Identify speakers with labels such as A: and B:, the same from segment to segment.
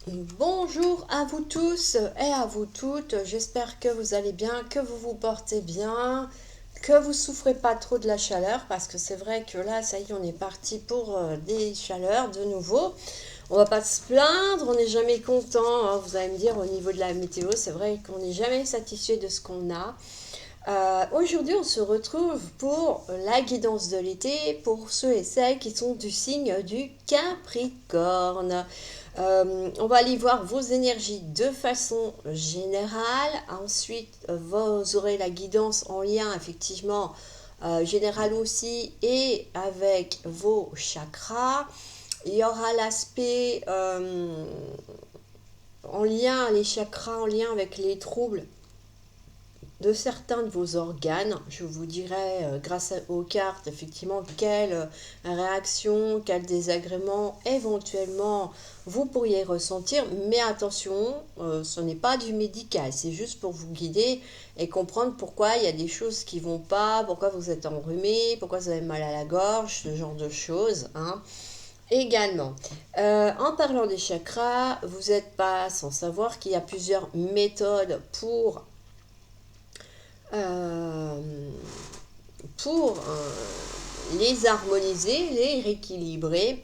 A: Bonjour à vous tous et à vous toutes. J'espère que vous allez bien, que vous vous portez bien, que vous souffrez pas trop de la chaleur parce que c'est vrai que là, ça y est, on est parti pour des chaleurs de nouveau. On va pas se plaindre, on n'est jamais content, hein. Vous allez me dire au niveau de la météo, c'est vrai qu'on n'est jamais satisfait de ce qu'on a. Aujourd'hui, on se retrouve pour la guidance de l'été pour ceux et celles qui sont du signe du Capricorne. On va aller voir vos énergies de façon générale. Ensuite, vous aurez la guidance en lien effectivement général aussi et avec vos chakras. Il y aura l'aspect en lien, les chakras en lien avec les troubles de certains de vos organes. Je vous dirai, grâce aux cartes, effectivement, quelle réaction, quel désagrément éventuellement vous pourriez ressentir. Mais attention, ce n'est pas du médical, c'est juste pour vous guider et comprendre pourquoi il y a des choses qui vont pas, pourquoi vous êtes enrhumé, pourquoi vous avez mal à la gorge, ce genre de choses, hein. Également, en parlant des chakras, vous n'êtes pas sans savoir qu'il y a plusieurs méthodes euh, pour les harmoniser, les rééquilibrer,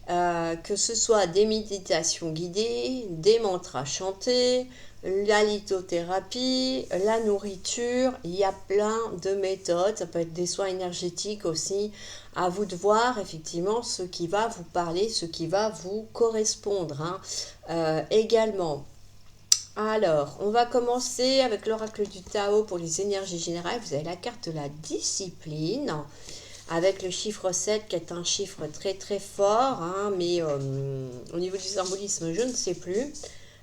A: que ce soit des méditations guidées, des mantras chantés, la lithothérapie, la nourriture, il y a plein de méthodes, ça peut être des soins énergétiques aussi, à vous de voir effectivement ce qui va vous parler, ce qui va vous correspondre, hein. Également, alors, on va commencer avec l'oracle du Tao pour les énergies générales. Vous avez la carte de la discipline avec le chiffre 7 qui est un chiffre très très fort, hein, mais au niveau du symbolisme, je ne sais plus.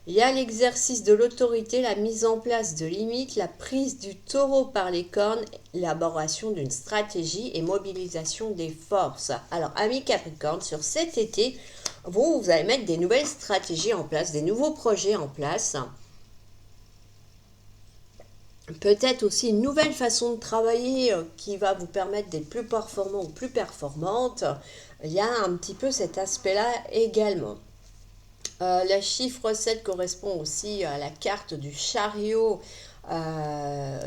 A: Il y a l'exercice de l'autorité, la mise en place de limites, la prise du taureau par les cornes, l'élaboration d'une stratégie et mobilisation des forces. Alors, amis Capricorne, sur cet été, vous allez mettre des nouvelles stratégies en place, des nouveaux projets en place. Peut-être aussi une nouvelle façon de travailler qui va vous permettre d'être plus performant ou plus performante. Il y a un petit peu cet aspect-là également. Le chiffre 7 correspond aussi à la carte du chariot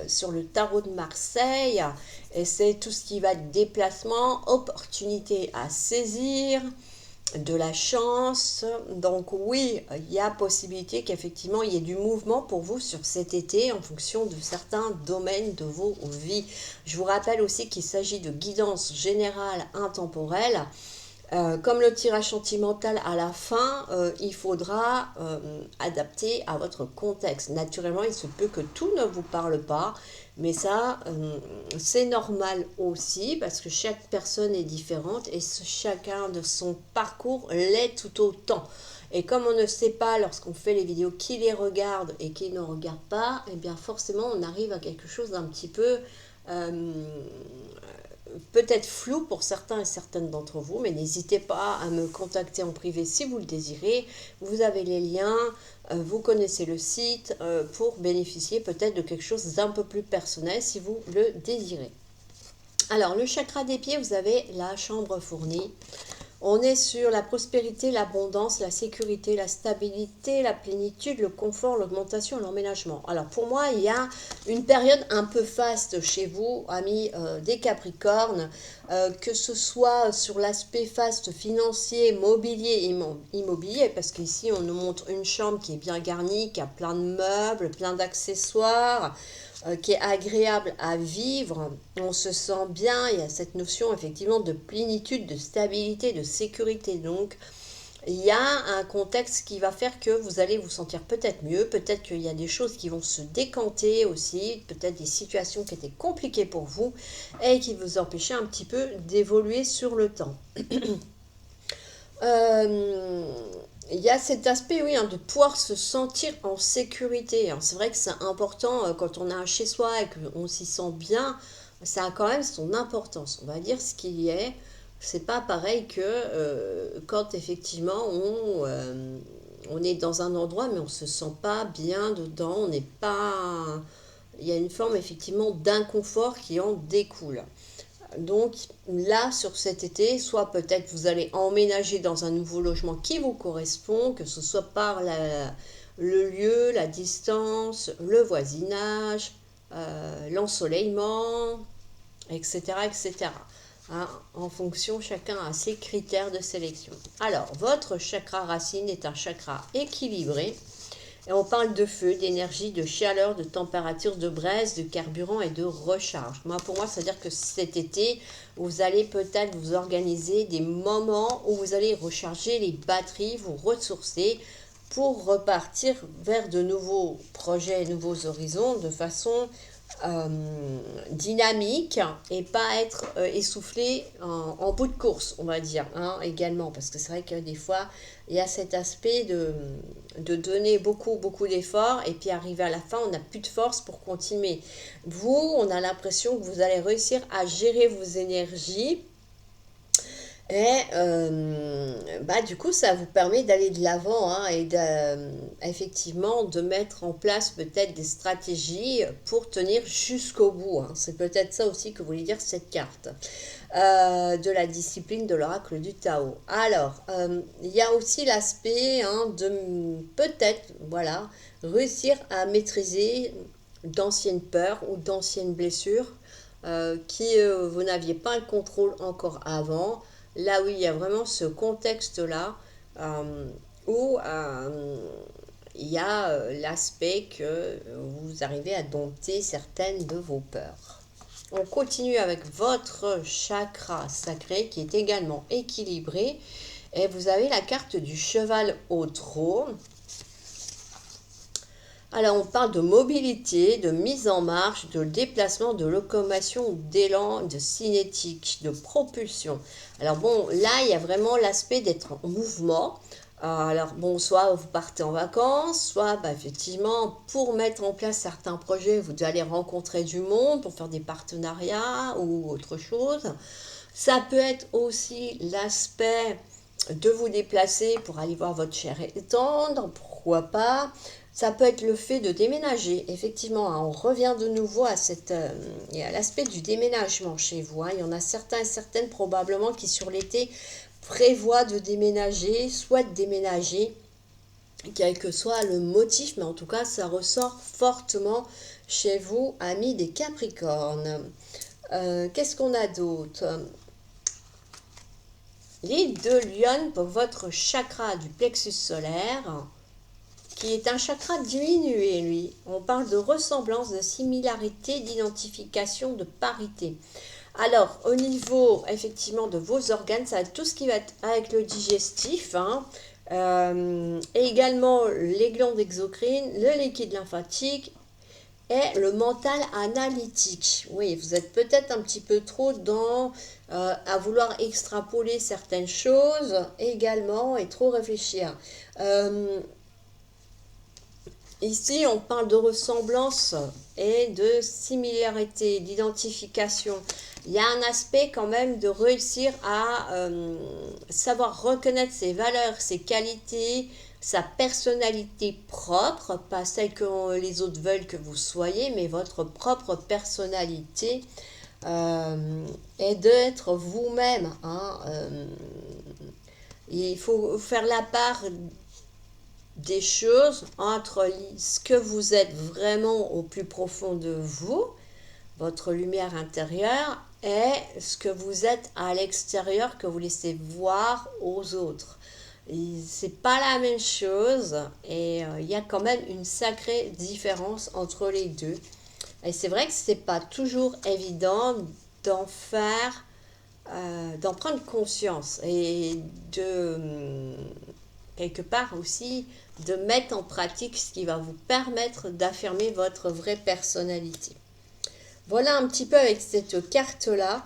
A: sur le tarot de Marseille. Et c'est tout ce qui va être déplacement, opportunité à saisir, de la chance. Donc oui, il y a possibilité qu'effectivement il y ait du mouvement pour vous sur cet été en fonction de certains domaines de vos vies. Je vous rappelle aussi qu'il s'agit de guidance générale intemporelle. Comme le tirage sentimental à la fin, il faudra adapter à votre contexte. Naturellement, il se peut que tout ne vous parle pas, mais ça, c'est normal aussi parce que chaque personne est différente et chacun de son parcours l'est tout autant. Et comme on ne sait pas lorsqu'on fait les vidéos qui les regarde et qui ne regarde pas, eh bien forcément on arrive à quelque chose d'un petit peu euh, peut-être flou pour certains et certaines d'entre vous, mais n'hésitez pas à me contacter en privé si vous le désirez. Vous avez les liens, vous connaissez le site pour bénéficier peut-être de quelque chose d'un peu plus personnel si vous le désirez. Alors, le chakra des pieds, vous avez la chambre fournie. On est sur la prospérité, l'abondance, la sécurité, la stabilité, la plénitude, le confort, l'augmentation, l'emménagement. Alors pour moi, il y a une période un peu faste chez vous, amis des Capricornes, que ce soit sur l'aspect faste financier, mobilier, immobilier, parce qu'ici on nous montre une chambre qui est bien garnie, qui a plein de meubles, plein d'accessoires, qui est agréable à vivre, on se sent bien, il y a cette notion effectivement de plénitude, de stabilité, de sécurité. Donc il y a un contexte qui va faire que vous allez vous sentir peut-être mieux, peut-être qu'il y a des choses qui vont se décanter aussi, peut-être des situations qui étaient compliquées pour vous et qui vous empêchaient un petit peu d'évoluer sur le temps. Euh, il y a cet aspect, oui, hein, de pouvoir se sentir en sécurité, hein. C'est vrai que c'est important quand on a un chez soi et qu'on s'y sent bien, ça a quand même son importance. On va dire ce qu'il y est. C'est pas pareil que quand effectivement on est dans un endroit mais on se sent pas bien dedans, on n'est pas. Il y a une forme effectivement d'inconfort qui en découle. Donc là, sur cet été, soit peut-être vous allez emménager dans un nouveau logement qui vous correspond, que ce soit par le lieu, la distance, le voisinage, l'ensoleillement, etc., etc. Hein, en fonction, chacun a ses critères de sélection. Alors, votre chakra racine est un chakra équilibré. Et on parle de feu, d'énergie, de chaleur, de température, de braise, de carburant et de recharge. Pour moi, c'est-à-dire que cet été, vous allez peut-être vous organiser des moments où vous allez recharger les batteries, vous ressourcer pour repartir vers de nouveaux projets, nouveaux horizons de façon dynamique et pas être essoufflé en bout de course, on va dire, hein, également. Parce que c'est vrai que des fois, il y a cet aspect de donner beaucoup, beaucoup d'efforts et puis arriver à la fin, on n'a plus de force pour continuer. Vous, on a l'impression que vous allez réussir à gérer vos énergies. Et du coup, ça vous permet d'aller de l'avant, hein, et effectivement de mettre en place peut-être des stratégies pour tenir jusqu'au bout, hein. C'est peut-être ça aussi que voulait dire cette carte de la discipline de l'oracle du Tao. Alors, il y a aussi l'aspect, hein, de peut-être, voilà, réussir à maîtriser d'anciennes peurs ou d'anciennes blessures qui vous n'aviez pas le contrôle encore avant. Là où il y a vraiment ce contexte-là où il y a l'aspect que vous arrivez à dompter certaines de vos peurs. On continue avec votre chakra sacré qui est également équilibré. Et vous avez la carte du cheval au trône. Alors, on parle de mobilité, de mise en marche, de déplacement, de locomotion, d'élan, de cinétique, de propulsion. Alors bon, là, il y a vraiment l'aspect d'être en mouvement. Alors bon, soit vous partez en vacances, soit effectivement, pour mettre en place certains projets, vous allez rencontrer du monde pour faire des partenariats ou autre chose. Ça peut être aussi l'aspect de vous déplacer pour aller voir votre chair et tendre, pourquoi pas. Ça peut être le fait de déménager. Effectivement, hein, on revient de nouveau à l'aspect du déménagement chez vous, hein. Il y en a certains et certaines probablement qui sur l'été prévoient de déménager, souhaitent déménager, quel que soit le motif, mais en tout cas, ça ressort fortement chez vous, amis des Capricornes. Qu'est-ce qu'on a d'autre? L'île de Lyon pour votre chakra du plexus solaire, qui est un chakra diminué, lui. On parle de ressemblance, de similarité, d'identification, de parité. Alors, au niveau, effectivement, de vos organes, ça va être tout ce qui va être avec le digestif, hein, et également les glandes exocrines, le liquide lymphatique et le mental analytique. Oui, vous êtes peut-être un petit peu trop dans à vouloir extrapoler certaines choses également et trop réfléchir. Ici, on parle de ressemblance et de similarité, d'identification. Il y a un aspect quand même de réussir à savoir reconnaître ses valeurs, ses qualités, sa personnalité propre, pas celle que les autres veulent que vous soyez, mais votre propre personnalité, et d'être vous-même, hein. Il faut faire la part des choses entre ce que vous êtes vraiment au plus profond de vous, votre lumière intérieure, et ce que vous êtes à l'extérieur, que vous laissez voir aux autres. C'est pas la même chose et il y a quand même une sacrée différence entre les deux. Et c'est vrai que c'est pas toujours évident d'en faire, d'en prendre conscience et de quelque part aussi de mettre en pratique ce qui va vous permettre d'affirmer votre vraie personnalité. Voilà un petit peu avec cette carte-là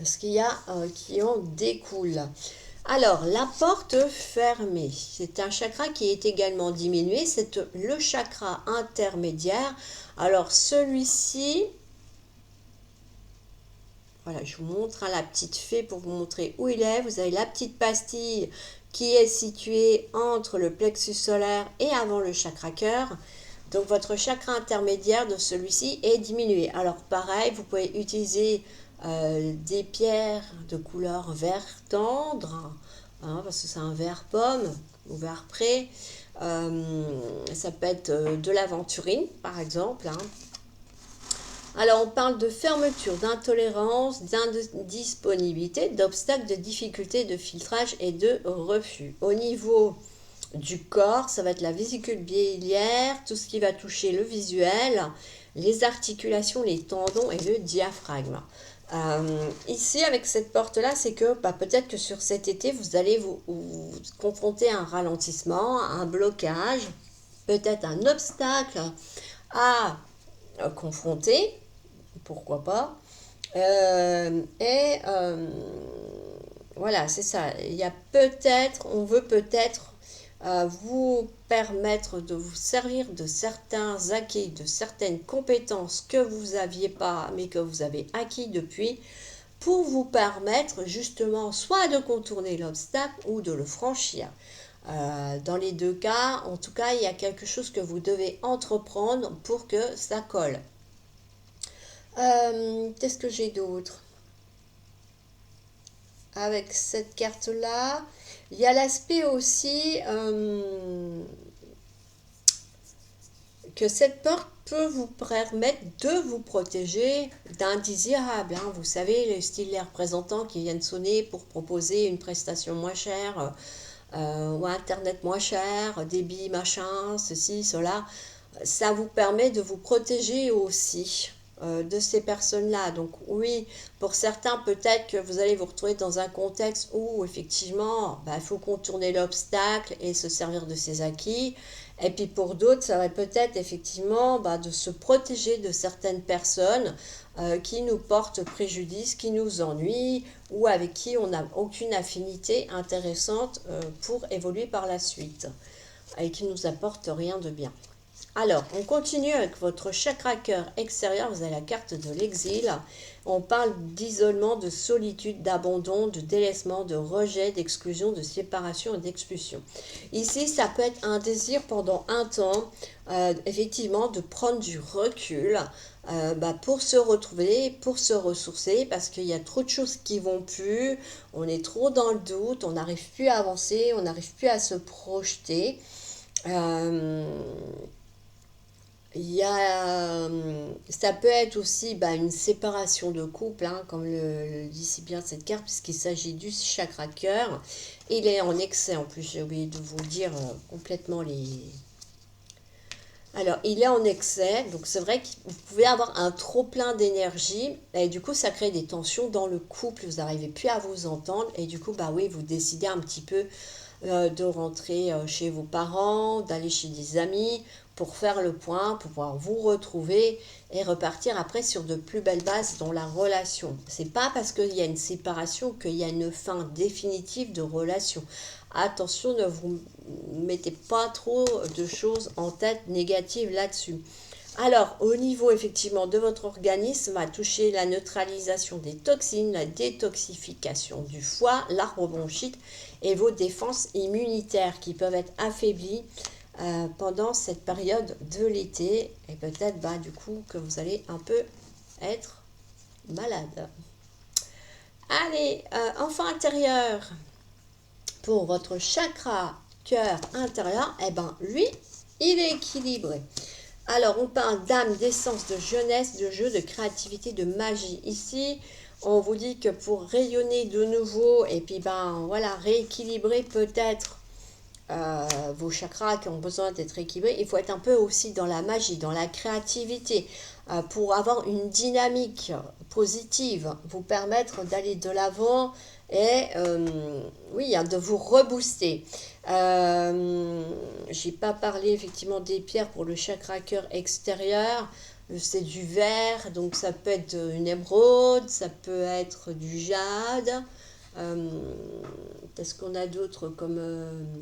A: ce qu'il y a qui en découle. Alors, la porte fermée, c'est un chakra qui est également diminué, c'est le chakra intermédiaire. Alors, celui-ci, voilà, je vous montre, hein, la petite fée pour vous montrer où il est. Vous avez la petite pastille qui est située entre le plexus solaire et avant le chakra cœur. Donc, votre chakra intermédiaire de celui-ci est diminué. Alors, pareil, vous pouvez utiliser des pierres de couleur vert tendre, hein, parce que c'est un vert pomme ou vert pré. Ça peut être de l'aventurine, par exemple, hein. Alors, on parle de fermeture, d'intolérance, d'indisponibilité, d'obstacles, de difficultés, de filtrage et de refus. Au niveau du corps, ça va être la vésicule biliaire, tout ce qui va toucher le visuel, les articulations, les tendons et le diaphragme. Ici, avec cette porte-là, c'est que peut-être que sur cet été, vous allez vous confronter à un ralentissement, à un blocage, peut-être un obstacle à confronter, pourquoi pas. Voilà, c'est ça. Il y a peut-être, on veut peut-être vous permettre de vous servir de certains acquis, de certaines compétences que vous n'aviez pas, mais que vous avez acquis depuis, pour vous permettre justement soit de contourner l'obstacle ou de le franchir. Dans les deux cas, en tout cas, il y a quelque chose que vous devez entreprendre pour que ça colle. Qu'est-ce que j'ai d'autre avec cette carte-là? Il y a l'aspect aussi que cette porte peut vous permettre de vous protéger d'indésirables, hein. Vous savez, les styles les représentants qui viennent sonner pour proposer une prestation moins chère, ou Internet moins cher, débit machin, ceci, cela. Ça vous permet de vous protéger aussi de ces personnes-là. Donc oui, pour certains, peut-être que vous allez vous retrouver dans un contexte où effectivement, il faut contourner l'obstacle et se servir de ses acquis. Et puis pour d'autres, ça va peut-être effectivement de se protéger de certaines personnes qui nous portent préjudice, qui nous ennuient ou avec qui on n'a aucune affinité intéressante pour évoluer par la suite et qui ne nous apportent rien de bien. Alors, on continue avec votre chakra cœur extérieur. Vous avez la carte de l'exil. On parle d'isolement, de solitude, d'abandon, de délaissement, de rejet, d'exclusion, de séparation et d'expulsion. Ici, ça peut être un désir pendant un temps, effectivement, de prendre du recul pour se retrouver, pour se ressourcer, parce qu'il y a trop de choses qui vont plus, on est trop dans le doute, on n'arrive plus à avancer, on n'arrive plus à se projeter. Il y a, ça peut être aussi une séparation de couple, hein, comme le dit si bien cette carte, puisqu'il s'agit du chakra cœur. Il est en excès, en plus, j'ai oublié de vous dire complètement les... Alors, il est en excès, donc c'est vrai que vous pouvez avoir un trop plein d'énergie, et du coup, ça crée des tensions dans le couple, vous n'arrivez plus à vous entendre, et du coup, oui, vous décidez un petit peu de rentrer chez vos parents, d'aller chez des amis pour faire le point, pour pouvoir vous retrouver et repartir après sur de plus belles bases dans la relation. C'est pas parce qu'il y a une séparation qu'il y a une fin définitive de relation. Attention, ne vous mettez pas trop de choses en tête négatives là-dessus. Alors, au niveau effectivement de votre organisme, va toucher la neutralisation des toxines, la détoxification du foie, l'arbronchite et vos défenses immunitaires qui peuvent être affaiblies pendant cette période de l'été. Et peut-être du coup que vous allez un peu être malade. Allez, enfant intérieur, pour votre chakra cœur intérieur, lui, il est équilibré. Alors, on parle d'âme, d'essence, de jeunesse, de jeu, de créativité, de magie. Ici, on vous dit que pour rayonner de nouveau et puis rééquilibrer peut-être vos chakras qui ont besoin d'être équilibrés, il faut être un peu aussi dans la magie, dans la créativité, pour avoir une dynamique positive, vous permettre d'aller de l'avant et de vous rebooster. J'ai pas parlé effectivement des pierres pour le chakra cœur extérieur. C'est du verre, donc ça peut être une émeraude, ça peut être du jade. Qu'est-ce qu'on a d'autre comme...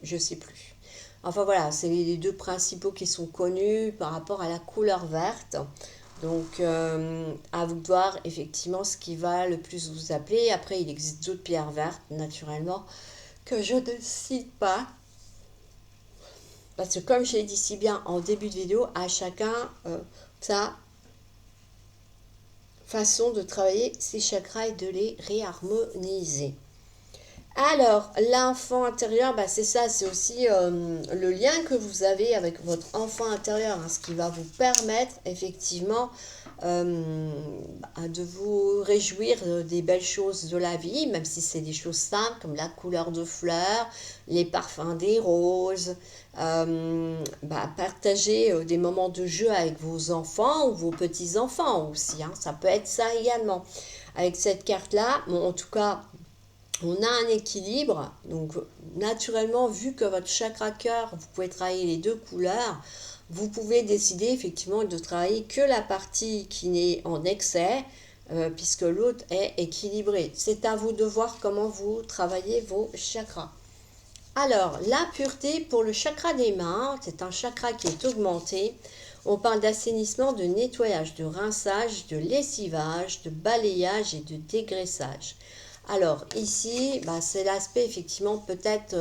A: je sais plus. Enfin voilà, c'est les deux principaux qui sont connus par rapport à la couleur verte. Donc, à vous de voir effectivement ce qui va le plus vous appeler. Après, il existe d'autres pierres vertes, naturellement, que je ne cite pas. Parce que comme je l'ai dit si bien en début de vidéo, à chacun façon de travailler ces chakras et de les réharmoniser. Alors, l'enfant intérieur, bah, c'est ça, c'est aussi le lien que vous avez avec votre enfant intérieur, hein, ce qui va vous permettre effectivement de vous réjouir des belles choses de la vie, même si c'est des choses simples comme la couleur de fleurs, les parfums des roses, partager des moments de jeu avec vos enfants ou vos petits-enfants aussi, hein, ça peut être ça également. Avec cette carte-là, bon, en tout cas, on a un équilibre, donc naturellement, vu que votre chakra cœur, vous pouvez travailler les deux couleurs, vous pouvez décider effectivement de travailler que la partie qui n'est en excès, puisque l'autre est équilibré. C'est à vous de voir comment vous travaillez vos chakras. Alors, la pureté pour le chakra des mains, c'est un chakra qui est augmenté. On parle d'assainissement, de nettoyage, de rinçage, de lessivage, de balayage et de dégraissage. Alors ici, c'est l'aspect effectivement peut-être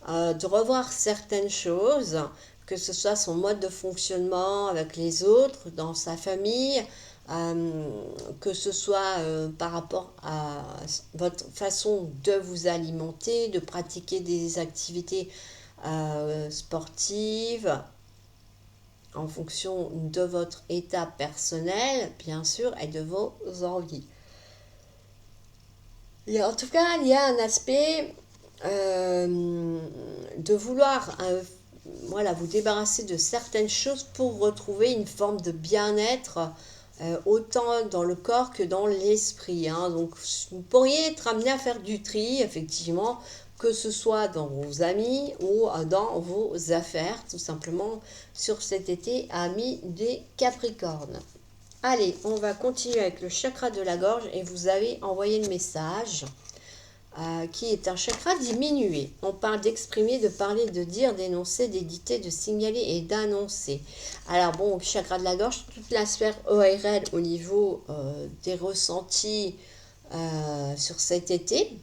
A: de revoir certaines choses, que ce soit son mode de fonctionnement avec les autres, dans sa famille, que ce soit par rapport à votre façon de vous alimenter, de pratiquer des activités sportives en fonction de votre état personnel, bien sûr, et de vos envies. Et en tout cas, il y a un aspect de vouloir vous débarrasser de certaines choses pour retrouver une forme de bien-être autant dans le corps que dans l'esprit. Hein. Donc, vous pourriez être amené à faire du tri, effectivement, que ce soit dans vos amis ou dans vos affaires, tout simplement, sur cet été, amis des Capricornes. Allez, on va continuer avec le chakra de la gorge et vous avez envoyé le message qui est un chakra diminué. On parle d'exprimer, de parler, de dire, d'énoncer, d'éditer, de signaler et d'annoncer. Alors bon, chakra de la gorge, toute la sphère ORL au niveau des ressentis sur cet été.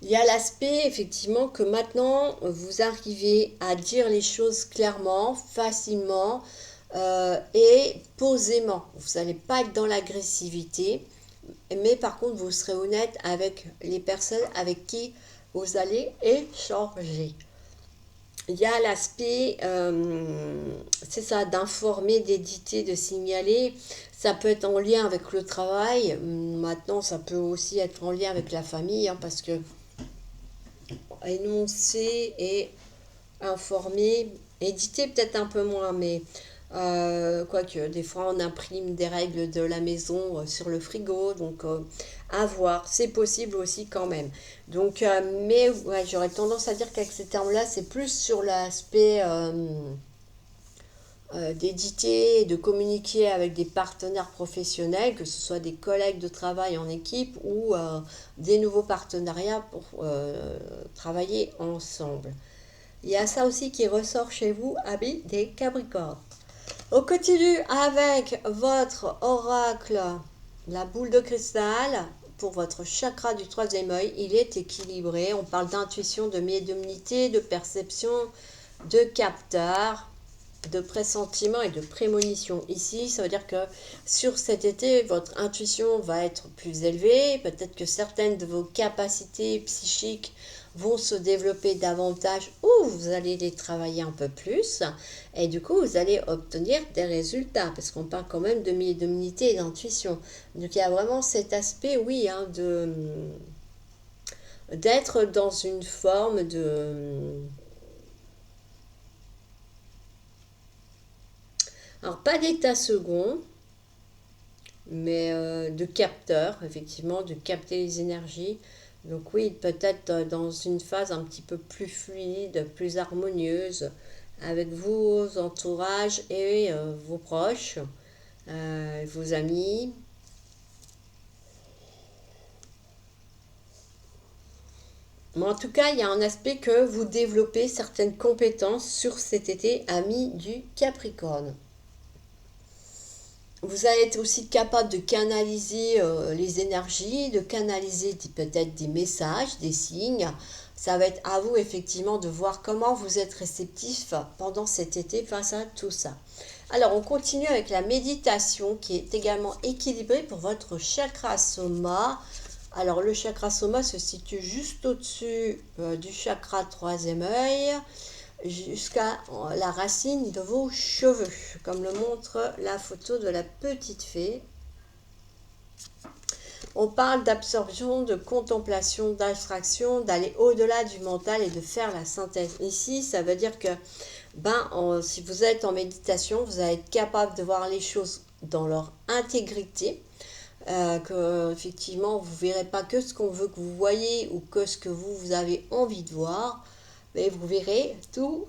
A: Il y a l'aspect effectivement que maintenant vous arrivez à dire les choses clairement, facilement, et posément. Vous n'allez pas être dans l'agressivité, mais par contre, vous serez honnête avec les personnes avec qui vous allez échanger. Il y a l'aspect, c'est ça, d'informer, d'éditer, de signaler. Ça peut être en lien avec le travail. Maintenant, ça peut aussi être en lien avec la famille, hein, parce que énoncer et informer, éditer peut-être un peu moins, mais quoique des fois on imprime des règles de la maison sur le frigo, donc à voir, c'est possible aussi quand même. Donc, mais ouais, j'aurais tendance à dire qu'avec ces termes-là, c'est plus sur l'aspect d'éditer et de communiquer avec des partenaires professionnels, que ce soit des collègues de travail en équipe ou des nouveaux partenariats pour travailler ensemble. Il y a ça aussi qui ressort chez vous, amis des Capricornes. On continue avec votre oracle, la boule de cristal. Pour votre chakra du troisième œil, il est équilibré. On parle d'intuition, de médiumnité, de perception, de capteur, de pressentiment et de prémonition. Ici, ça veut dire que sur cet été, votre intuition va être plus élevée. Peut-être que certaines de vos capacités psychiques vont se développer davantage ou vous allez les travailler un peu plus et du coup vous allez obtenir des résultats parce qu'on parle quand même de médiumnité et d'intuition. Donc il y a vraiment cet aspect, oui, hein, d'être dans une forme de... Alors pas d'état second, mais de capteur, effectivement, de capter les énergies. Donc oui, peut-être dans une phase un petit peu plus fluide, plus harmonieuse, avec vos entourages et vos proches, vos amis. Mais en tout cas, il y a un aspect que vous développez certaines compétences sur cet été, amis du Capricorne. Vous allez être aussi capable de canaliser les énergies, de canaliser peut-être des messages, des signes. Ça va être à vous effectivement de voir comment vous êtes réceptif pendant cet été face à tout ça. Alors, on continue avec la méditation qui est également équilibrée pour votre chakra soma. Alors, le chakra soma se situe juste au-dessus du chakra troisième œil, jusqu'à la racine de vos cheveux, comme le montre la photo de la petite fée. On parle d'absorption, de contemplation, d'abstraction, d'aller au-delà du mental et de faire la synthèse. Ici, ça veut dire que si vous êtes en méditation, vous allez être capable de voir les choses dans leur intégrité, que effectivement vous ne verrez pas que ce qu'on veut que vous voyez ou que ce que vous avez envie de voir, mais vous verrez tous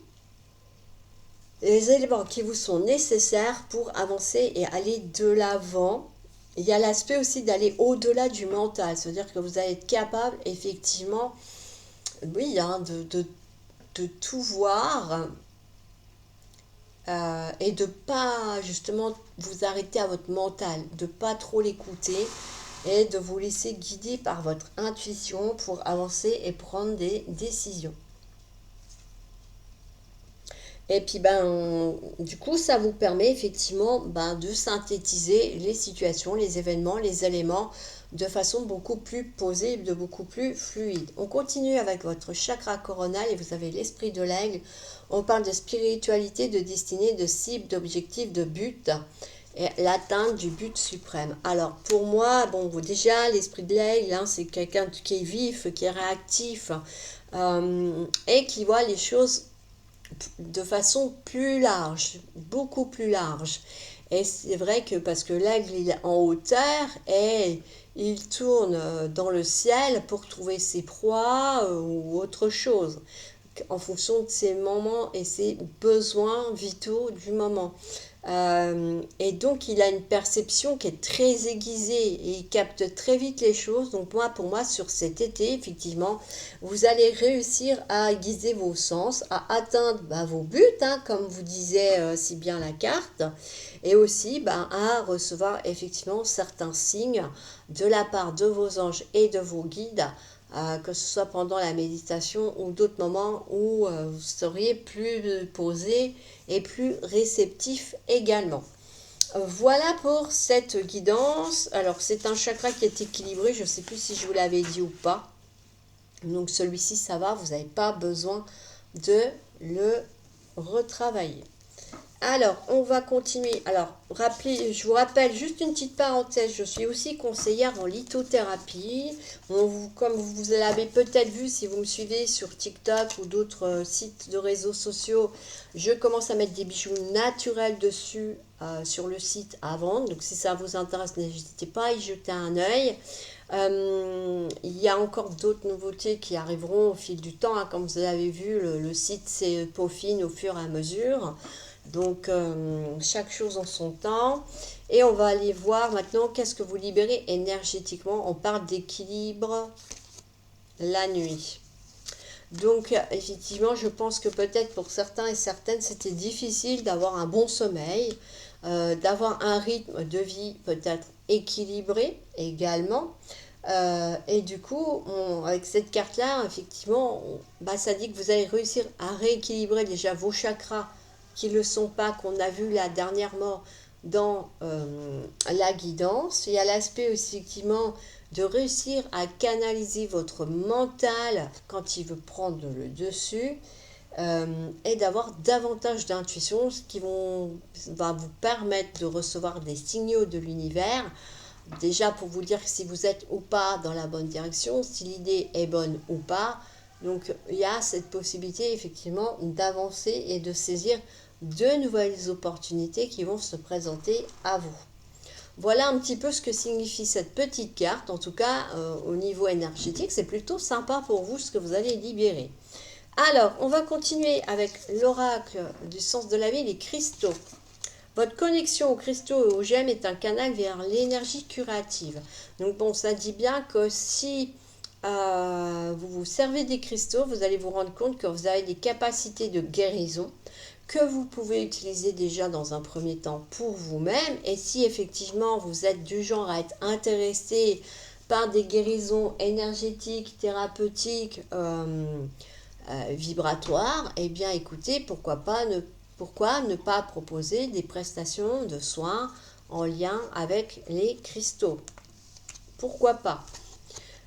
A: les éléments qui vous sont nécessaires pour avancer et aller de l'avant. Il y a l'aspect aussi d'aller au-delà du mental, c'est-à-dire que vous allez être capable effectivement, oui, de tout voir, et de pas justement vous arrêter à votre mental, de pas trop l'écouter et de vous laisser guider par votre intuition pour avancer et prendre des décisions. Et puis du coup, ça vous permet effectivement de synthétiser les situations, les événements, les éléments de façon beaucoup plus posée, de beaucoup plus fluide. On continue avec votre chakra coronal et vous avez l'esprit de l'aigle. On parle de spiritualité, de destinée, de cible, d'objectif, de but et l'atteinte du but suprême. Alors pour moi, déjà l'esprit de l'aigle, c'est quelqu'un qui est vif, qui est réactif, et qui voit les choses de façon plus large, beaucoup plus large. Et c'est vrai que parce que l'aigle il est en hauteur et il tourne dans le ciel pour trouver ses proies ou autre chose, en fonction de ses moments et ses besoins vitaux du moment. Et donc il a une perception qui est très aiguisée et il capte très vite les choses. Donc pour moi, sur cet été, effectivement, vous allez réussir à aiguiser vos sens, à atteindre vos buts, comme vous disait si bien la carte, et aussi à recevoir effectivement certains signes de la part de vos anges et de vos guides, que ce soit pendant la méditation ou d'autres moments où vous seriez plus posé et plus réceptif également. Voilà pour cette guidance. Alors c'est un chakra qui est équilibré, je ne sais plus si je vous l'avais dit ou pas. Donc celui-ci ça va, vous n'avez pas besoin de le retravailler. Alors, on va continuer. Alors, je vous rappelle juste une petite parenthèse. Je suis aussi conseillère en lithothérapie. Comme vous l'avez peut-être vu si vous me suivez sur TikTok ou d'autres sites de réseaux sociaux, je commence à mettre des bijoux naturels dessus sur le site à vendre. Donc, si ça vous intéresse, n'hésitez pas à y jeter un œil. Il y a encore d'autres nouveautés qui arriveront au fil du temps. Comme vous avez vu, le site se peaufine au fur et à mesure. Donc, chaque chose en son temps. Et on va aller voir maintenant qu'est-ce que vous libérez énergétiquement. On parle d'équilibre la nuit. Donc, effectivement, je pense que peut-être pour certains et certaines, c'était difficile d'avoir un bon sommeil, d'avoir un rythme de vie peut-être équilibré également. Et du coup, avec cette carte-là, effectivement, ça dit que vous allez réussir à rééquilibrer déjà vos chakras qui ne le sont pas, qu'on a vu là dernièrement dans la guidance. Il y a l'aspect aussi effectivement de réussir à canaliser votre mental quand il veut prendre le dessus, et d'avoir davantage d'intuition, ce qui va vous permettre de recevoir des signaux de l'univers. Déjà pour vous dire si vous êtes ou pas dans la bonne direction, si l'idée est bonne ou pas. Donc il y a cette possibilité effectivement d'avancer et de saisir de nouvelles opportunités qui vont se présenter à vous. Voilà un petit peu ce que signifie cette petite carte. En tout cas, au niveau énergétique, c'est plutôt sympa pour vous ce que vous allez libérer. Alors, on va continuer avec l'oracle du sens de la vie, les cristaux. Votre connexion aux cristaux et aux gemmes est un canal vers l'énergie curative. Donc ça dit bien que si vous vous servez des cristaux, vous allez vous rendre compte que vous avez des capacités de guérison que vous pouvez utiliser déjà dans un premier temps pour vous-même. Et si effectivement vous êtes du genre à être intéressé par des guérisons énergétiques, thérapeutiques, vibratoires, eh bien écoutez, pourquoi pas ne pourquoi ne pas proposer des prestations de soins en lien avec les cristaux? Pourquoi pas?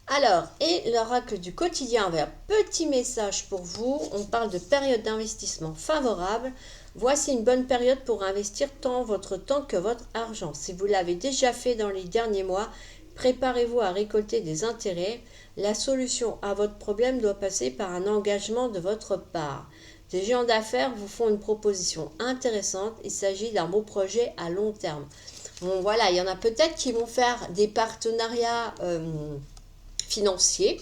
A: Alors, et l'oracle du quotidien avec un petit message pour vous. On parle de période d'investissement favorable. Voici une bonne période pour investir tant votre temps que votre argent. Si vous l'avez déjà fait dans les derniers mois, préparez-vous à récolter des intérêts. La solution à votre problème doit passer par un engagement de votre part. Des géants d'affaires vous font une proposition intéressante. Il s'agit d'un beau projet à long terme. Bon, voilà, il y en a peut-être qui vont faire des partenariats financiers.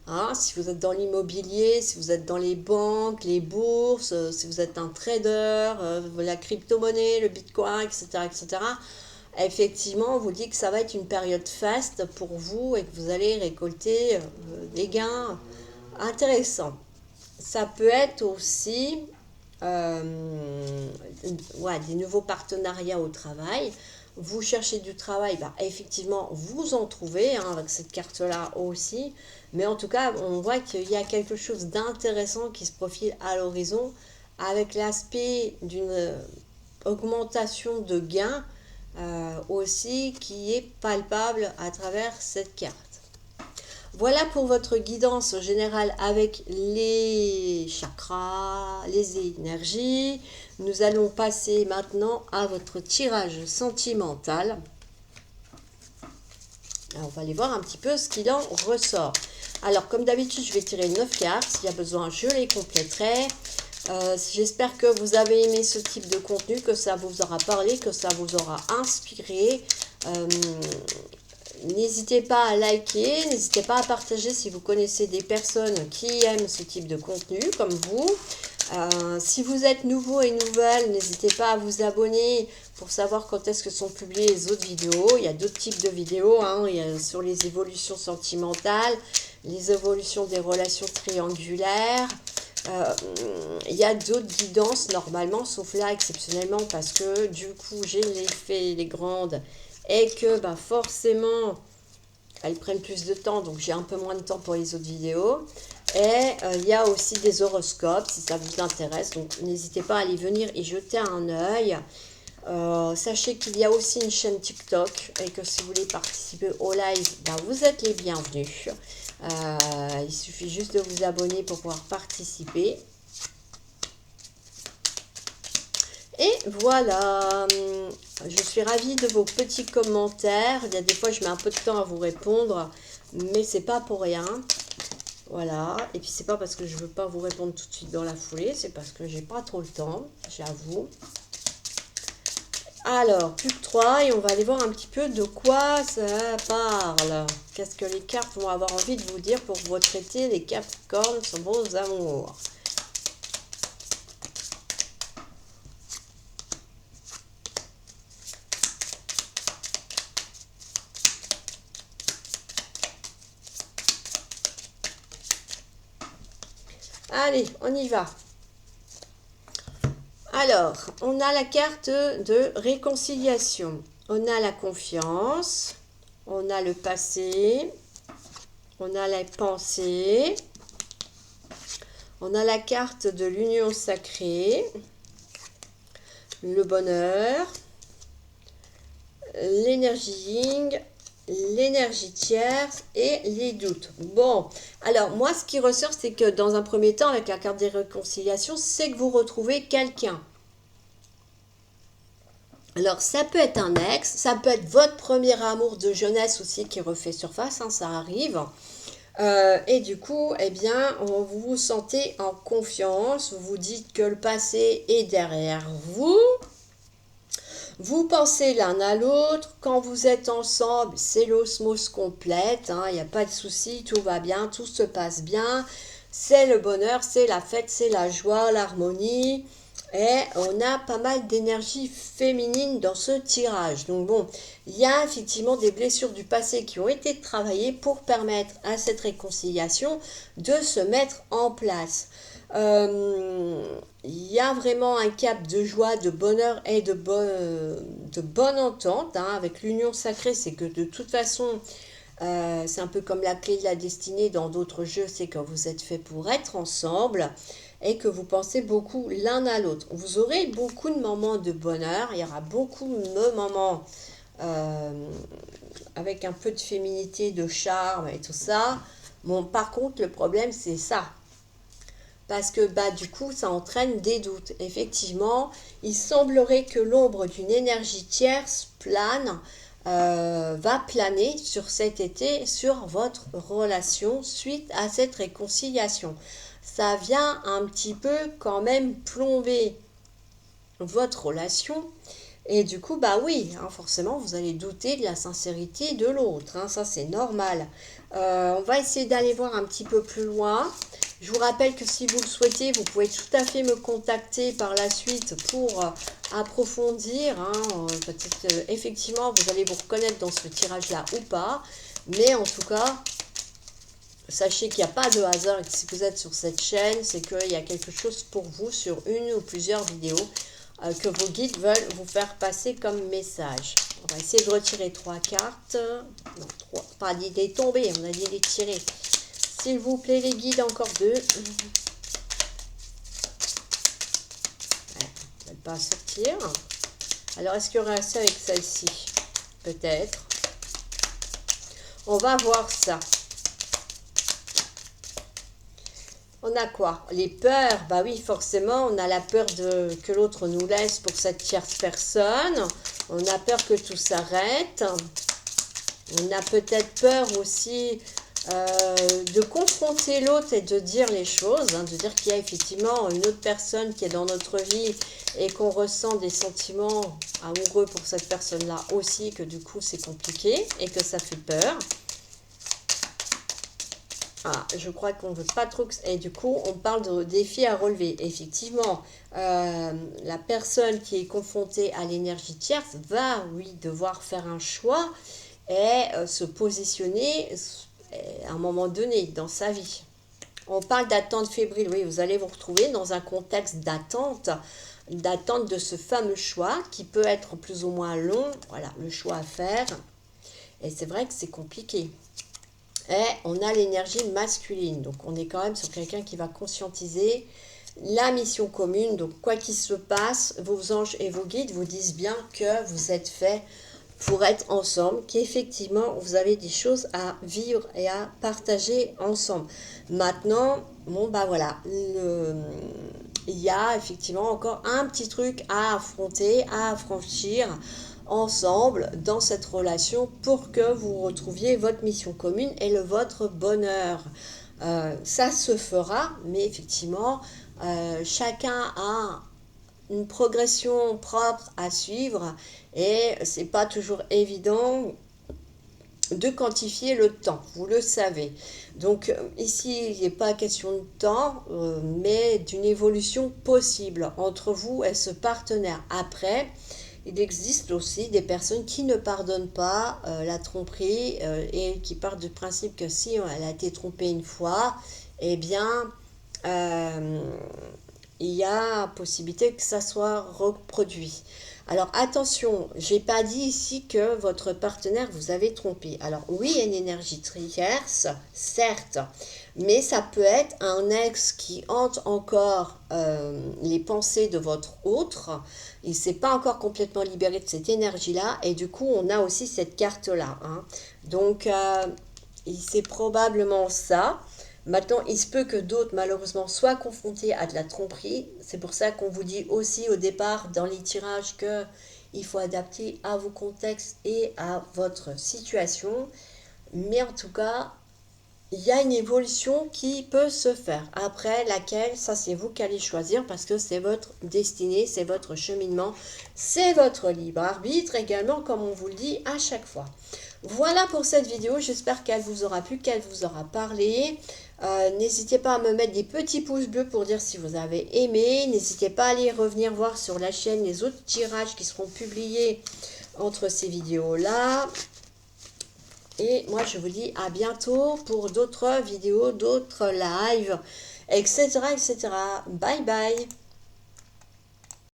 A: Hein, si vous êtes dans l'immobilier, si vous êtes dans les banques, les bourses, si vous êtes un trader, la crypto-monnaie, le bitcoin, etc., etc., effectivement, on vous dit que ça va être une période faste pour vous et que vous allez récolter des gains intéressants. Ça peut être aussi des nouveaux partenariats au travail. Vous cherchez du travail, effectivement, vous en trouvez avec cette carte-là aussi. Mais en tout cas, on voit qu'il y a quelque chose d'intéressant qui se profile à l'horizon avec l'aspect d'une augmentation de gains aussi qui est palpable à travers cette carte. Voilà pour votre guidance générale avec les chakras, les énergies. Nous allons passer maintenant à votre tirage sentimental. Alors, on va aller voir un petit peu ce qu'il en ressort. Alors, comme d'habitude, je vais tirer 9 cartes. S'il y a besoin, je les compléterai. J'espère que vous avez aimé ce type de contenu, que ça vous aura parlé, que ça vous aura inspiré. N'hésitez pas à liker, n'hésitez pas à partager si vous connaissez des personnes qui aiment ce type de contenu comme vous. Si vous êtes nouveau et nouvelle, n'hésitez pas à vous abonner pour savoir quand est-ce que sont publiées les autres vidéos. Il y a d'autres types de vidéos, il y a sur les évolutions sentimentales, les évolutions des relations triangulaires. Il y a d'autres guidances normalement, sauf là exceptionnellement parce que du coup j'ai les grandes et que forcément elles prennent plus de temps, donc j'ai un peu moins de temps pour les autres vidéos. Et il y a aussi des horoscopes si ça vous intéresse, donc n'hésitez pas à aller venir y jeter un œil. Sachez qu'il y a aussi une chaîne TikTok et que si vous voulez participer au live, vous êtes les bienvenus. Il suffit juste de vous abonner pour pouvoir participer. Et voilà, je suis ravie de vos petits commentaires. Il y a des fois, je mets un peu de temps à vous répondre, mais c'est pas pour rien. Voilà, et puis c'est pas parce que je veux pas vous répondre tout de suite dans la foulée, c'est parce que j'ai pas trop le temps, j'avoue. Alors, plus que 3, et on va aller voir un petit peu de quoi ça parle. Qu'est-ce que les cartes vont avoir envie de vous dire pour vous traiter les Capricornes sur vos amours. Allez, on y va. Alors, on a la carte de réconciliation. On a la confiance. On a le passé. On a la pensée. On a la carte de l'union sacrée. Le bonheur. L'énergie yin. L'énergie tierce et les doutes. Bon, alors moi ce qui ressort c'est que dans un premier temps avec la carte des réconciliations, c'est que vous retrouvez quelqu'un. Alors ça peut être un ex, ça peut être votre premier amour de jeunesse aussi qui refait surface, ça arrive. Et du coup, vous vous sentez en confiance, vous vous dites que le passé est derrière vous. Vous pensez l'un à l'autre, quand vous êtes ensemble, c'est l'osmose complète, il n'y a pas de souci, tout va bien, tout se passe bien, c'est le bonheur, c'est la fête, c'est la joie, l'harmonie, et on a pas mal d'énergie féminine dans ce tirage. Donc bon, il y a effectivement des blessures du passé qui ont été travaillées pour permettre à cette réconciliation de se mettre en place. Il y a vraiment un cap de joie, de bonheur et de bonne entente avec l'union sacrée. C'est que de toute façon, c'est un peu comme la clé de la destinée dans d'autres jeux, c'est que vous êtes fait pour être ensemble. et que vous pensez beaucoup l'un à l'autre. Vous aurez beaucoup de moments de bonheur, il y aura beaucoup de moments avec un peu de féminité, de charme et tout ça. Bon, par contre, le problème, c'est ça. Parce que bah, du coup, ça entraîne des doutes. Effectivement, il semblerait que l'ombre d'une énergie tierce va planer sur cet été, sur votre relation suite à cette réconciliation. Ça vient un petit peu quand même plomber votre relation. Et du coup, bah oui, hein, forcément, vous allez douter de la sincérité de l'autre. Hein, ça, c'est normal. On va essayer d'aller voir un petit peu plus loin. Je vous rappelle que si vous le souhaitez, vous pouvez tout à fait me contacter par la suite pour approfondir. Hein, peut-être effectivement, vous allez vous reconnaître dans ce tirage-là ou pas. Mais en tout cas, sachez qu'il n'y a pas de hasard et que si vous êtes sur cette chaîne, c'est qu'il y a quelque chose pour vous sur une ou plusieurs vidéos que vos guides veulent vous faire passer comme message. On va essayer de retirer 3 cartes. Non, 3, pas dit les tomber, on a dit les tirer. S'il vous plaît, les guides, encore 2. Ouais, ils ne veulent pas sortir. Alors, est-ce qu'il y aura ça avec celle-ci? Peut-être. On va voir ça. On a quoi? Les peurs. Bah oui, forcément, on a la peur que l'autre nous laisse pour cette tierce personne. On a peur que tout s'arrête. On a peut-être peur aussi de confronter l'autre et de dire les choses. Hein, de dire qu'il y a effectivement une autre personne qui est dans notre vie et qu'on ressent des sentiments amoureux pour cette personne-là aussi, que du coup c'est compliqué et que ça fait peur. Ah, je crois qu'on ne veut pas trop... Et du coup, on parle de défis à relever. Effectivement, la personne qui est confrontée à l'énergie tierce va, oui, devoir faire un choix et se positionner à un moment donné dans sa vie. On parle d'attente fébrile. Oui, vous allez vous retrouver dans un contexte d'attente de ce fameux choix qui peut être plus ou moins long. Voilà, le choix à faire. Et c'est vrai que c'est compliqué. Et on a l'énergie masculine. Donc, on est quand même sur quelqu'un qui va conscientiser la mission commune. Donc, quoi qu'il se passe, vos anges et vos guides vous disent bien que vous êtes faits pour être ensemble, qu'effectivement, vous avez des choses à vivre et à partager ensemble. Maintenant, bon, bah voilà, il y a effectivement encore un petit truc à affronter, à franchir ensemble dans cette relation pour que vous retrouviez votre mission commune et votre bonheur. Ça se fera, mais effectivement, chacun a une progression propre à suivre et c'est pas toujours évident de quantifier le temps, vous le savez. Donc ici, il n'est pas question de temps, mais d'une évolution possible entre vous et ce partenaire. Après, il existe aussi des personnes qui ne pardonnent pas la tromperie et qui partent du principe que si elle a été trompée une fois, eh bien, il y a possibilité que ça soit reproduit. Alors attention, j'ai pas dit ici que votre partenaire vous avait trompé. Alors oui, il y a une énergie tierce, certes, mais ça peut être un ex qui hante encore les pensées de votre autre. Il ne s'est pas encore complètement libéré de cette énergie-là et du coup, on a aussi cette carte-là. Hein. Donc, c'est probablement ça. Maintenant, il se peut que d'autres, malheureusement, soient confrontés à de la tromperie. C'est pour ça qu'on vous dit aussi au départ, dans les tirages, qu'il faut adapter à vos contextes et à votre situation. Mais en tout cas, il y a une évolution qui peut se faire. Après, laquelle, ça c'est vous qui allez choisir parce que c'est votre destinée, c'est votre cheminement, c'est votre libre arbitre également, comme on vous le dit à chaque fois. Voilà pour cette vidéo, j'espère qu'elle vous aura plu, qu'elle vous aura parlé. N'hésitez pas à me mettre des petits pouces bleus pour dire si vous avez aimé. N'hésitez pas à aller revenir voir sur la chaîne les autres tirages qui seront publiés entre ces vidéos-là. Et moi, je vous dis à bientôt pour d'autres vidéos, d'autres lives, etc., etc. Bye bye.